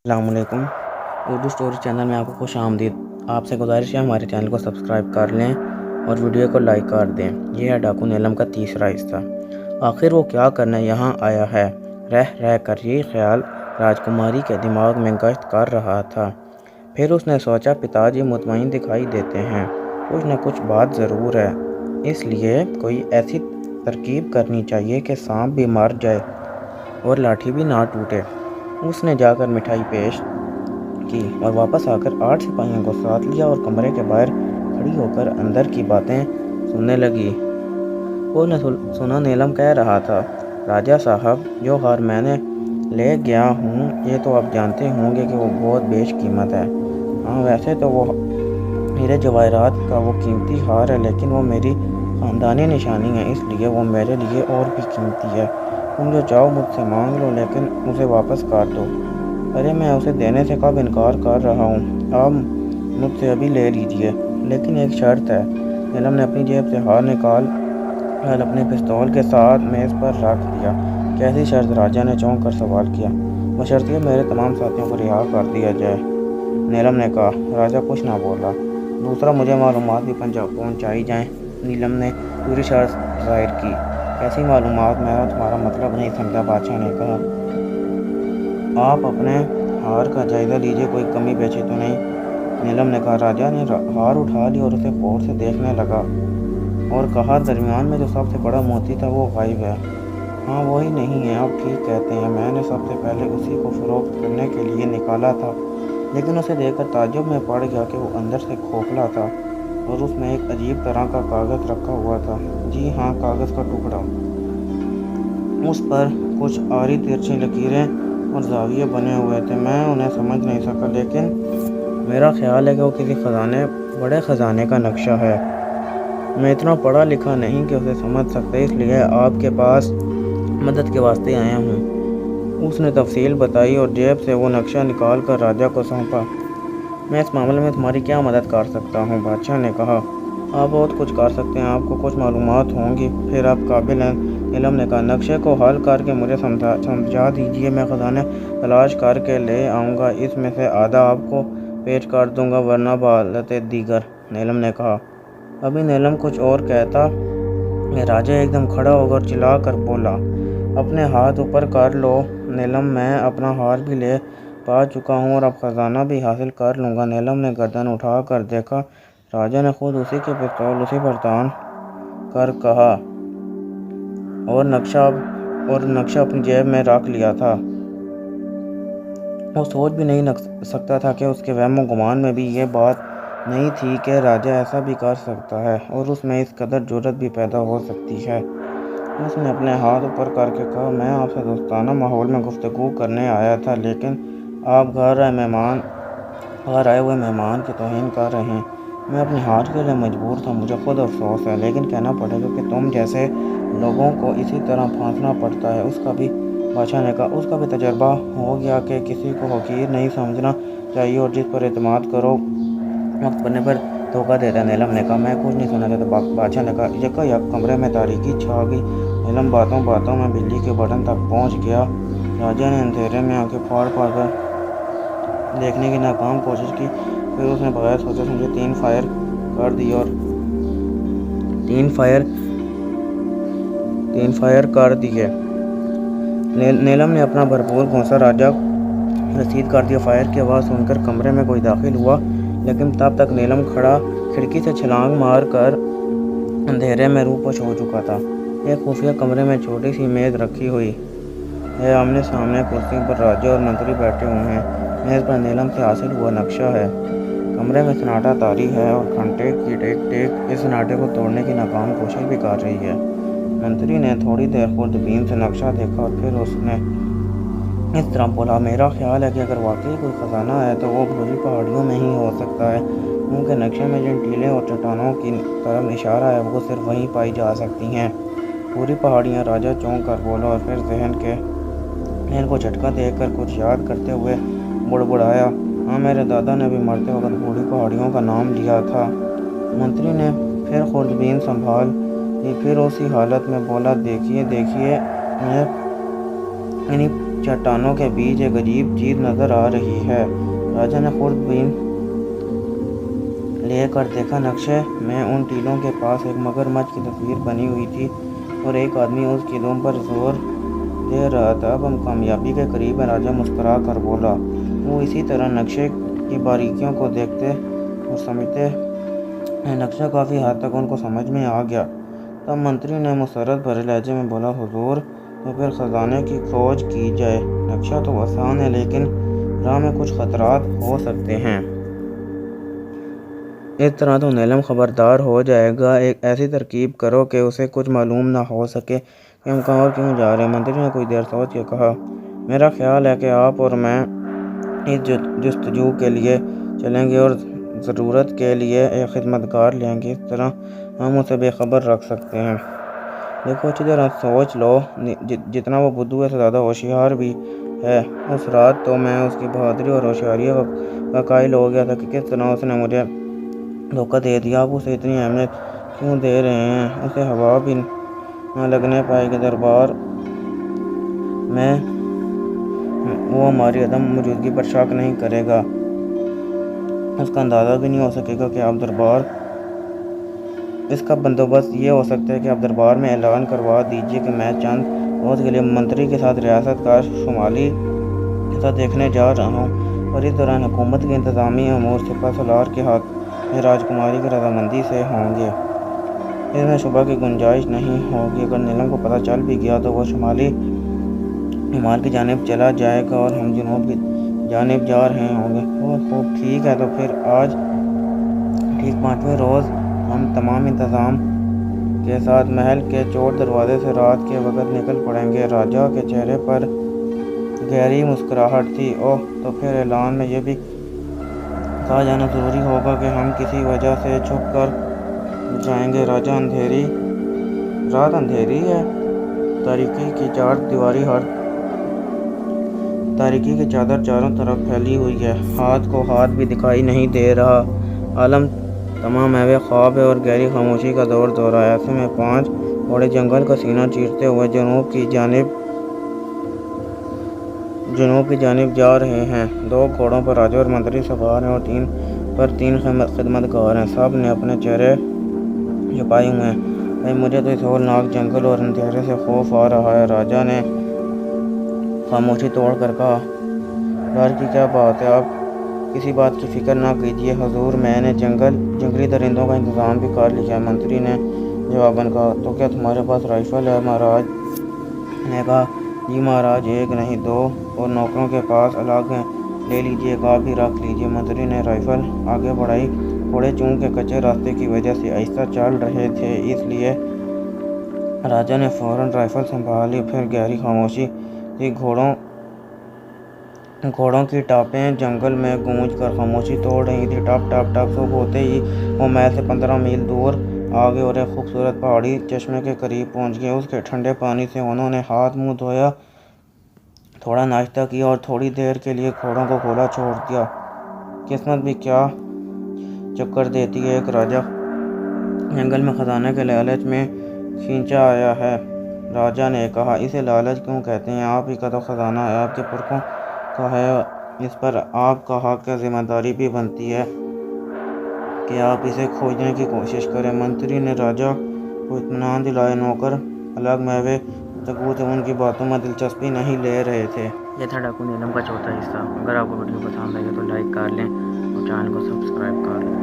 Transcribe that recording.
السلام علیکم۔ Urdu story channel میں آپ کو خوش آمدید۔ آپ سے گزارش ہے ہمارے چینل کو سبسکرائب کر لیں اور ویڈیو کو لائک کر دیں۔ یہ ہے ڈاکو نیلم کا تیسرا حصہ۔ آخر وہ کیا کرنے یہاں آیا ہے؟ رہ کر یہ خیال راجکماری کے دماغ میں گشت کر رہا تھا۔ پھر اس نے سوچا پتا جی مطمئن دکھائی دیتے ہیں، کچھ نہ کچھ بات ضرور ہے، اس لیے کوئی ایسی ترکیب کرنی چاہیے کہ سانپ بھی مر جائے اور لاٹھی بھی نہ ٹوٹے۔ اس نے جا کر مٹھائی پیش کی اور واپس آ کر 8 سپاہیوں کو ساتھ لیا اور کمرے کے باہر کھڑی ہو کر اندر کی باتیں سننے لگی۔ وہ نے سنا نیلم کہہ رہا تھا، راجہ صاحب جو ہار میں نے لے گیا ہوں یہ تو آپ جانتے ہوں گے کہ وہ بہت بیش قیمت ہے۔ ہاں ویسے تو وہ ہیرے جواہرات کا وہ قیمتی ہار ہے، لیکن وہ میری خاندانی نشانی ہے، اس لیے وہ میرے لیے اور بھی قیمتی ہے۔ تم جو چاہو مجھ سے مانگ لو، لیکن اسے واپس کر دو۔ ارے میں اسے دینے سے کب انکار کر رہا ہوں، آپ مجھ سے ابھی لے لیجئے، لیکن ایک شرط ہے۔ نیلم نے اپنی جیب سے ہار نکال اپنے پستول کے ساتھ میز پر رکھ دیا۔ کیسی شرط؟ راجہ نے چونک کر سوال کیا۔ وہ شرط یہ میرے تمام ساتھیوں کو رہا کر دیا جائے، نیلم نے کہا۔ راجہ کچھ نہ بولا۔ دوسرا مجھے معلومات بھی پہنچائی جائیں، نیلم نے پوری شرط ظاہر کی۔ کیسی معلومات؟ میں تمہارا مطلب نہیں سمجھا، بادشاہ نے کہا۔ آپ اپنے ہار کا جائزہ لیجئے، کوئی کمی بیشی تو نہیں؟ نیلم نے کہا۔ راجہ نے ہار اٹھا لیا اور اسے غور سے دیکھنے لگا اور کہا، درمیان میں جو سب سے بڑا موتی تھا وہ غائب ہے۔ ہاں وہی نہیں ہے، آپ ٹھیک کہتے ہیں، میں نے سب سے پہلے اسی کو فروخت کرنے کے لیے نکالا تھا، لیکن اسے دیکھ کر تعجب میں پڑ گیا کہ وہ اندر سے کھوکھلا تھا اور اس میں ایک عجیب طرح کا کاغذ رکھا ہوا تھا۔ جی ہاں، کاغذ کا ٹکڑا۔ اس پر کچھ آڑی ترچھی لکیریں اور زاویے بنے ہوئے تھے، میں انہیں سمجھ نہیں سکا، لیکن میرا خیال ہے کہ وہ کسی بڑے خزانے کا نقشہ ہے۔ میں اتنا پڑھا لکھا نہیں کہ اسے سمجھ سکتا، اس لیے آپ کے پاس مدد کے واسطے آیا ہوں۔ اس نے تفصیل بتائی اور جیب سے وہ نقشہ نکال کر راجہ کو سونپا۔ میں اس معاملے میں تمہاری کیا مدد کر سکتا ہوں؟ بادشاہ نے کہا۔ آپ بہت کچھ کر سکتے ہیں، آپ کو کچھ معلومات ہوں گی، پھر آپ قابل ہیں، نیلم نے کہا۔ نقشے کو حل کر کے مجھے سمجھا دیجئے، میں خزانہ تلاش کر کے لے آؤں گا، اس میں سے آدھا آپ کو پیش کر دوں گا، ورنہ بحالت دیگر، نیلم نے کہا۔ ابھی نیلم کچھ اور کہتا کہ راجہ ایک دم کھڑا ہو کر چلا کر بولا، اپنے ہاتھ اوپر کر لو نیلم، میں اپنا ہار بھی لے پا چکا ہوں اور اب خزانہ بھی حاصل کر لوں گا۔ نیلم نے گردن اٹھا کر دیکھا، راجہ نے خود اسی کے پستول اسی پر تان کر کہا، اور نقشہ اپنی جیب میں رکھ لیا تھا۔ وہ سوچ بھی نہیں سکتا تھا کہ اس کے وہم و گمان میں بھی یہ بات نہیں تھی کہ راجہ ایسا بھی کر سکتا ہے اور اس میں اس قدر جرأت بھی پیدا ہو سکتی ہے۔ اس نے اپنے ہاتھ اوپر کر کے کہا، میں آپ سے دوستانہ ماحول میں گفتگو کرنے آیا تھا، لیکن آپ گھر آئے ہوئے مہمان کی توہین کر رہے ہیں۔ میں اپنے ہار کے لیے مجبور تھا، مجھے خود افسوس ہے، لیکن کہنا پڑے گا کہ تم جیسے لوگوں کو اسی طرح پھانسنا پڑتا ہے۔ اس کا بھی، بادشاہ نے کہا، اس کا بھی تجربہ ہو گیا کہ کسی کو حقیر نہیں سمجھنا چاہیے اور جس پر اعتماد کرو وقت پڑنے پر دھوکہ دیتا ہے، نیلم نے کہا۔ میں کچھ نہیں سنا چاہتا، بادشاہ نے کہا۔ یکایک کمرے میں تاریکی چھا گئی، نیلم باتوں میں بلی کے بٹن تک پہنچ گیا۔ راجہ نے اندھیرے میں آنکھیں پھاڑ کر دیکھنے کی ناکام کوشش کی، پھر اس نے بغیر سوچے سمجھے 3 فائر کر دیے اور 3 فائر کر دیے۔ نیلم نے اپنا بھرپور گھونسا راجہ رسید کر دیا۔ فائر کی آواز سن کر کمرے میں کوئی داخل ہوا، لیکن تب تک نیلم کھڑکی سے چھلانگ مار کر اندھیرے میں روپوش ہو چکا تھا۔ ایک خفیہ کمرے میں چھوٹی سی میز رکھی ہوئی ہے، آمنے سامنے کرسیوں پر راجہ اور منتری بیٹھے ہوئے ہیں، میز پر نیلم سے حاصل ہوا نقشہ ہے۔ کمرے میں سناٹا طاری ہے اور گھنٹے کی ٹیک اس سناٹے کو توڑنے کی ناکام کوشش بھی کر رہی ہے۔ منتری نے تھوڑی دیر خوردبین سے نقشہ دیکھا اور پھر اس نے اس طرح بولا، میرا خیال ہے کہ اگر واقعی کوئی خزانہ ہے تو وہ بھوری پہاڑیوں میں ہی ہو سکتا ہے، کیونکہ نقشے میں جن ٹیلوں اور چٹانوں کی طرف اشارہ ہے وہ صرف وہیں پائی جا سکتی ہیں۔ پوری پہاڑیاں؟ راجہ چونک کر بولا اور پھر ذہن کو جھٹکا دے کر کچھ یاد کرتے ہوئے بڑبڑایا، ہاں میرے دادا نے بھی مرتے وقت بوڑھی پہاڑیوں کا نام لیا تھا۔ منتری نے پھر خوردبین سنبھال لی، پھر اسی حالت میں بولا، دیکھیے انہیں چٹانوں کے بیچ ایک عجیب چیز نظر آ رہی ہے۔ راجا نے خوردبین لے کر دیکھا۔ نقشے میں ان ٹیلوں کے پاس ایک مگرمچھ کی تصویر بنی ہوئی تھی اور ایک آدمی اس کی دم پر زور دے رہا تھا۔ اب ہم کامیابی کے قریب ہیں، راجا مسکرا کر بولا۔ وہ اسی طرح نقشے کی باریکیوں کو دیکھتے اور سمجھتے ہیں۔ نقشہ کافی حد تک ان کو سمجھ میں آ گیا۔ تب منتری نے مسرت بھرے لہجے میں بولا، حضور، تو پھر خزانے کی کھوج کی جائے۔ نقشہ تو آسان ہے لیکن راہ میں کچھ خطرات ہو سکتے ہیں۔ اس طرح تو نیلم خبردار ہو جائے گا۔ ایک ایسی ترکیب کرو کہ اسے کچھ معلوم نہ ہو سکے کہ ہم کہاں اور کیوں جا رہے ہیں۔ منتری نے کچھ دیر سوچ کے کہا، میرا خیال ہے کہ آپ اور میں اس جستجو کے لیے چلیں گے اور ضرورت کے لیے ایک خدمتگار لیں گے۔ اس طرح ہم اسے بے خبر رکھ سکتے ہیں۔ دیکھو، اچھی طرح سوچ لو، جتنا وہ بدھو ہے سے زیادہ ہوشیار بھی ہے۔ اس رات تو میں اس کی بہادری اور ہوشیاری کا قائل ہو گیا تھا کہ کس طرح اس نے مجھے دھوکہ دے دیا۔ آپ اسے اتنی اہمیت کیوں دے رہے ہیں؟ اسے ہوا بھی نہ لگنے پائے گی دربار میں، وہ ہماری عدم موجودگی پر شک نہیں کرے گا۔ اس کا اندازہ بھی نہیں ہو سکے گا کہ آپ دربار۔ اس کا بندوبست یہ ہو سکتا ہے کہ آپ دربار میں اعلان کروا دیجئے کہ میں چند روز کے لیے منتری کے ساتھ ریاست کا شمالی حصہ دیکھنے جا رہا ہوں، اور اس دوران حکومت کے انتظامی امور سپہ سالار کے ہاتھ میں راجکماری کی رضامندی سے ہوں گے۔ اس میں شبہ کی گنجائش نہیں ہوگی۔ اگر نیلم کو پتہ چل بھی گیا تو وہ شمالی شمال کی جانب چلا جائے گا اور ہم جنوب کی جانب جا رہے ہوں گے۔ بہت خوب، ٹھیک ہے، تو پھر آج ٹھیک 5ویں روز ہم تمام انتظام کے ساتھ محل کے چور دروازے سے رات کے وقت نکل پڑیں گے۔ راجا کے چہرے پر گہری مسکراہٹ تھی۔ اوہ، تو پھر اعلان میں یہ بھی کہا جانا ضروری ہوگا کہ ہم کسی وجہ سے چھپ کر جائیں گے۔ راجا، رات اندھیری ہے، تاریکی کی چادر چاروں طرف پھیلی ہوئی ہے، ہاتھ کو ہاتھ بھی دکھائی نہیں دے رہا۔ عالم تمام محو خواب ہے اور گہری خاموشی کا دور ہے۔ ایسے میں 5 گھوڑے جنگل کا سینہ چیرتے ہوئے جنوب کی جانب جا رہے ہیں۔ 2 گھوڑوں پر راجا اور منتری سوار ہیں اور 3 پر 3 خدمتگار ہیں۔ سب نے اپنے چہرے چھپائے ہوئے ہیں۔ مجھے تو اس ہولناک جنگل اور اندھیرے سے خوف آ رہا ہے۔ راجا نے خاموشی توڑ کر کہا، ڈر کی کیا بات ہے؟ آپ کسی بات کی فکر نہ کیجیے حضور، میں نے جنگلی درندوں کا انتظام بھی کر لیا ہے۔ منتری نے جواباً کہا، تو کیا تمہارے پاس رائفل ہے؟ مہاراج نے کہا، جی مہاراج، 1 نہیں 2 اور نوکروں کے پاس الگ ہیں، لے لیجیے، ایک آپ بھی رکھ لیجیے۔ منتری نے رائفل آگے بڑھائی۔ گھوڑے چونکہ کچے راستے کی وجہ سے آہستہ چل رہے تھے، اس لیے راجا نے فوراً رائفل سنبھالی۔ پھر گہری خاموشی تھی۔ گھوڑوں کی ٹاپیں جنگل میں گونج کر خاموشی توڑ رہی تھیں۔ ٹپ ٹپ ٹپ۔ صبح ہوتے ہی وہ محل سے 15 میل دور آ گئے اور ایک خوبصورت پہاڑی چشمے کے قریب پہنچ گئے۔ اس کے ٹھنڈے پانی سے انہوں نے ہاتھ منہ دھویا، تھوڑا ناشتہ کیا اور تھوڑی دیر کے لیے گھوڑوں کو کھلا چھوڑ دیا۔ قسمت بھی کیا چکر دیتی ہے، ایک راجا جنگل میں خزانے کے لالچ میں کھینچا آیا ہے۔ راجا نے کہا، اسے لالچ کیوں کہتے ہیں؟ آپ ہی کا تو خزانہ ہے، آپ کے پرکھوں کا ہے، اس پر آپ کا حق ہے، ذمہ داری بھی بنتی ہے کہ آپ اسے کھوجنے کی کوشش کریں۔ منتری نے راجا کو اطمینان دلایا۔ نوکر الگ محو گفتگو تھے، ان کی باتوں میں دلچسپی نہیں لے رہے تھے۔ یہ تھا ڈاکو نیلم کا 4تھا حصہ۔ اگر آپ کو ویڈیو پسند آئی تو لائک کر لیں اور چینل کو سبسکرائب کر لیں۔